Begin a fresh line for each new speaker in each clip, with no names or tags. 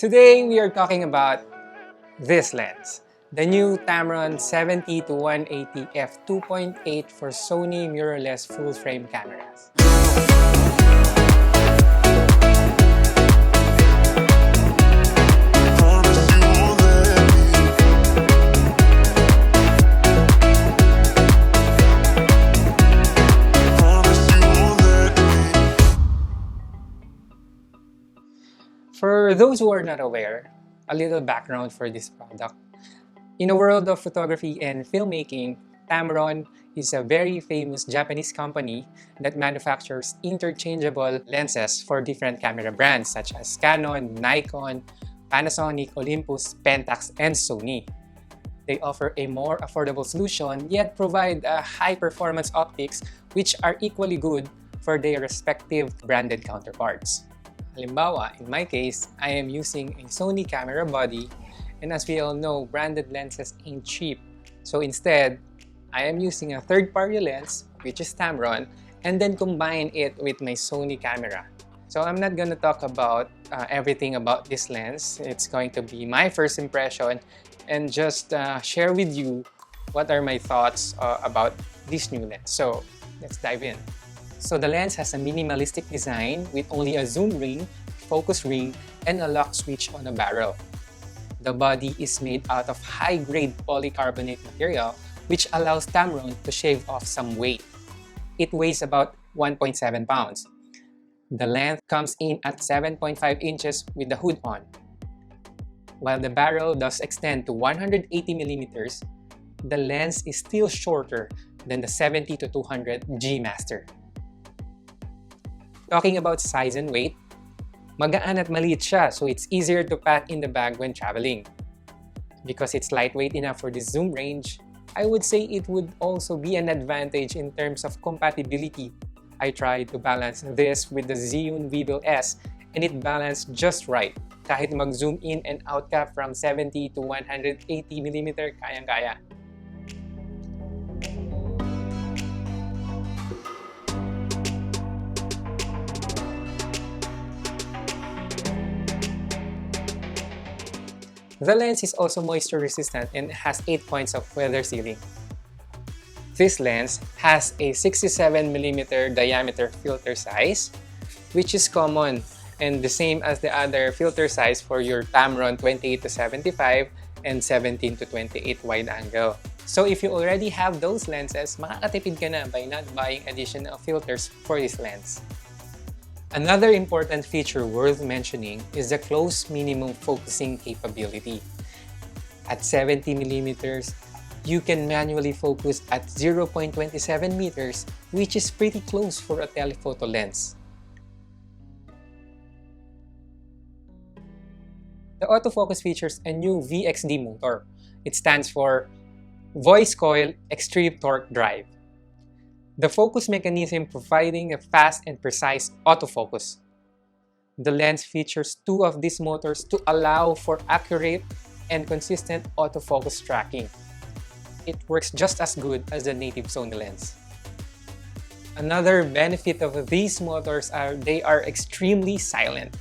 Today, we are talking about this lens, the new Tamron 70 to 180 f2.8 for Sony mirrorless full-frame cameras. For those who are not aware, a little background for this product. In the world of photography and filmmaking, Tamron is a very famous Japanese company that manufactures interchangeable lenses for different camera brands such as Canon, Nikon, Panasonic, Olympus, Pentax, and Sony. They offer a more affordable solution yet provide high-performance optics which are equally good for their respective branded counterparts. Halimbawa, in my case, I am using a Sony camera body, and as we all know, branded lenses ain't cheap. So instead, I am using a third-party lens, which is Tamron, and then combine it with my Sony camera. So I'm not gonna talk about everything about this lens. It's going to be my first impression and just share with you what are my thoughts about this new lens. So let's dive in. So the lens has a minimalistic design with only a zoom ring, focus ring, and a lock switch on the barrel. The body is made out of high-grade polycarbonate material, which allows Tamron to shave off some weight. It weighs about 1.7 pounds. The length comes in at 7.5 inches with the hood on. While the barrel does extend to 180 millimeters, the lens is still shorter than the 70 to 200 G Master. Talking about size and weight, magaan at maliit siya, so it's easier to pack in the bag when traveling. Because it's lightweight enough for the zoom range, I would say it would also be an advantage in terms of compatibility. I tried to balance this with the Zhiyun Weebill S and it balanced just right. Kahit mag-zoom in and out ka from 70 to 180mm, kayang-kaya. The lens is also moisture resistant and has 8 points of weather sealing. This lens has a 67mm diameter filter size, which is common and the same as the other filter size for your Tamron 28 to 75 and 17 to 28 wide angle. So if you already have those lenses, makakatipid ka na by not buying additional filters for this lens. Another important feature worth mentioning is the close minimum focusing capability. At 70mm, you can manually focus at 0.27 meters, which is pretty close for a telephoto lens. The autofocus features a new VXD motor. It stands for Voice Coil Extreme Torque Drive. The focus mechanism providing a fast and precise autofocus. The lens features 2 of these motors to allow for accurate and consistent autofocus tracking. It works just as good as the native Sony lens. Another benefit of these motors are they are extremely silent.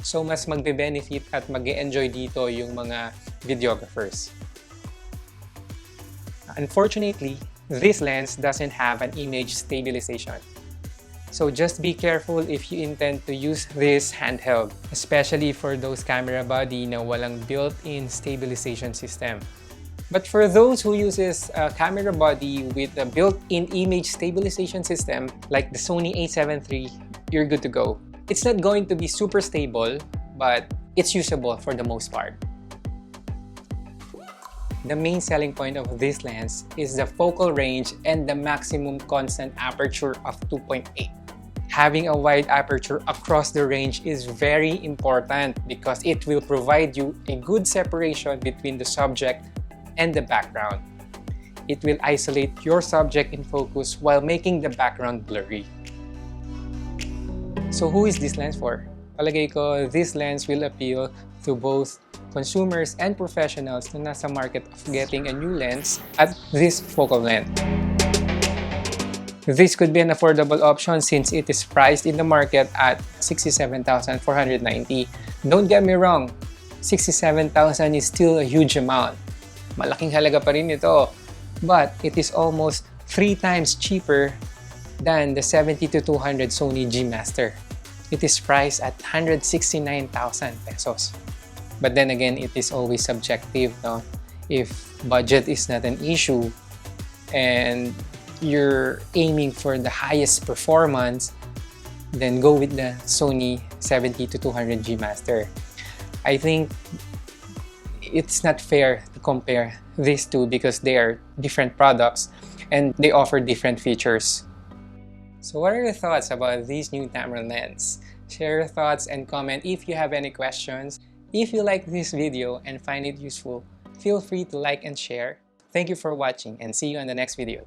So mas magbe-benefit at mag-e-enjoy dito yung mga videographers. Unfortunately, this lens doesn't have an image stabilization. So just be careful if you intend to use this handheld, especially for those camera body na walang built-in stabilization system. But for those who uses a camera body with a built-in image stabilization system like the Sony a7 III, you're good to go. It's not going to be super stable, but it's usable for the most part. The main selling point of this lens is the focal range and the maximum constant aperture of 2.8. Having a wide aperture across the range is very important because it will provide you a good separation between the subject and the background. It will isolate your subject in focus while making the background blurry. So who is this lens for? Palagay ko, this lens will appeal to both consumers and professionals na nasa market of getting a new lens at this focal length. This could be an affordable option since it is priced in the market at $67,490. Don't get me wrong, 67,000 is still a huge amount. Malaking halaga pa rin ito. But it is almost 3 times cheaper than the 70-200 Sony G Master. It is priced at 169,000 pesos. But then again, it is always subjective, no? If budget is not an issue and you're aiming for the highest performance, then go with the Sony 70-200 G Master. I think it's not fair to compare these two because they are different products and they offer different features. So what are your thoughts about this new Tamron lens? Share your thoughts and comment if you have any questions. If you like this video and find it useful, feel free to like and share. Thank you for watching and see you on the next video.